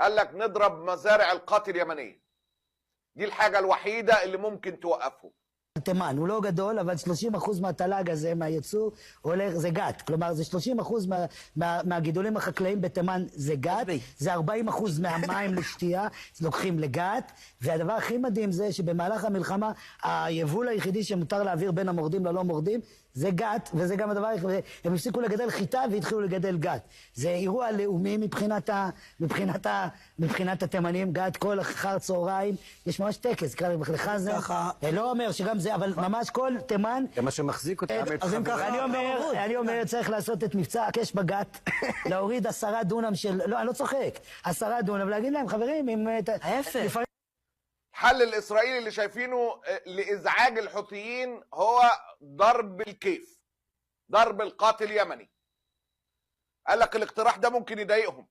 قال لك نضرب مزارع القات اليمنيه، دي الحاجه الوحيده اللي ممكن توقفه. תימן, הוא לא גדול, אבל 30% מהתל"ג הזה, מהייצוא, הולך, זה גת. כלומר, זה 30% מהגידולים החקלאיים בתימן זה גת, זה 40% מהמים לשתייה, לוקחים לגת, והדבר הכי מדהים זה שבמהלך המלחמה, היבול היחידי שמותר להעביר בין המורדים ללא מורדים, זה גת, וזה גם הדבר, הם הפסיקו לגדל חיטה והתחילו לגדל גת. זה אירוע לאומי מבחינת התימנים, גת כל אחר צהריים, יש ממש טקס, לך זה, לא אומר שגם זה, אבל ממש כל תימן, זה מה שמחזיק אותם. אני אומר, צריך לעשות את מבצע הקש בגת, להוריד 10 דונם של, לא, אני לא צוחק, 10 דונם, ולהגיד להם, חברים, ההפך. الحل الإسرائيلي اللي شايفينه لإزعاج الحوثيين هو ضرب الكيف، ضرب القات اليمني. قال لك الاقتراح ده ممكن يضايقهم،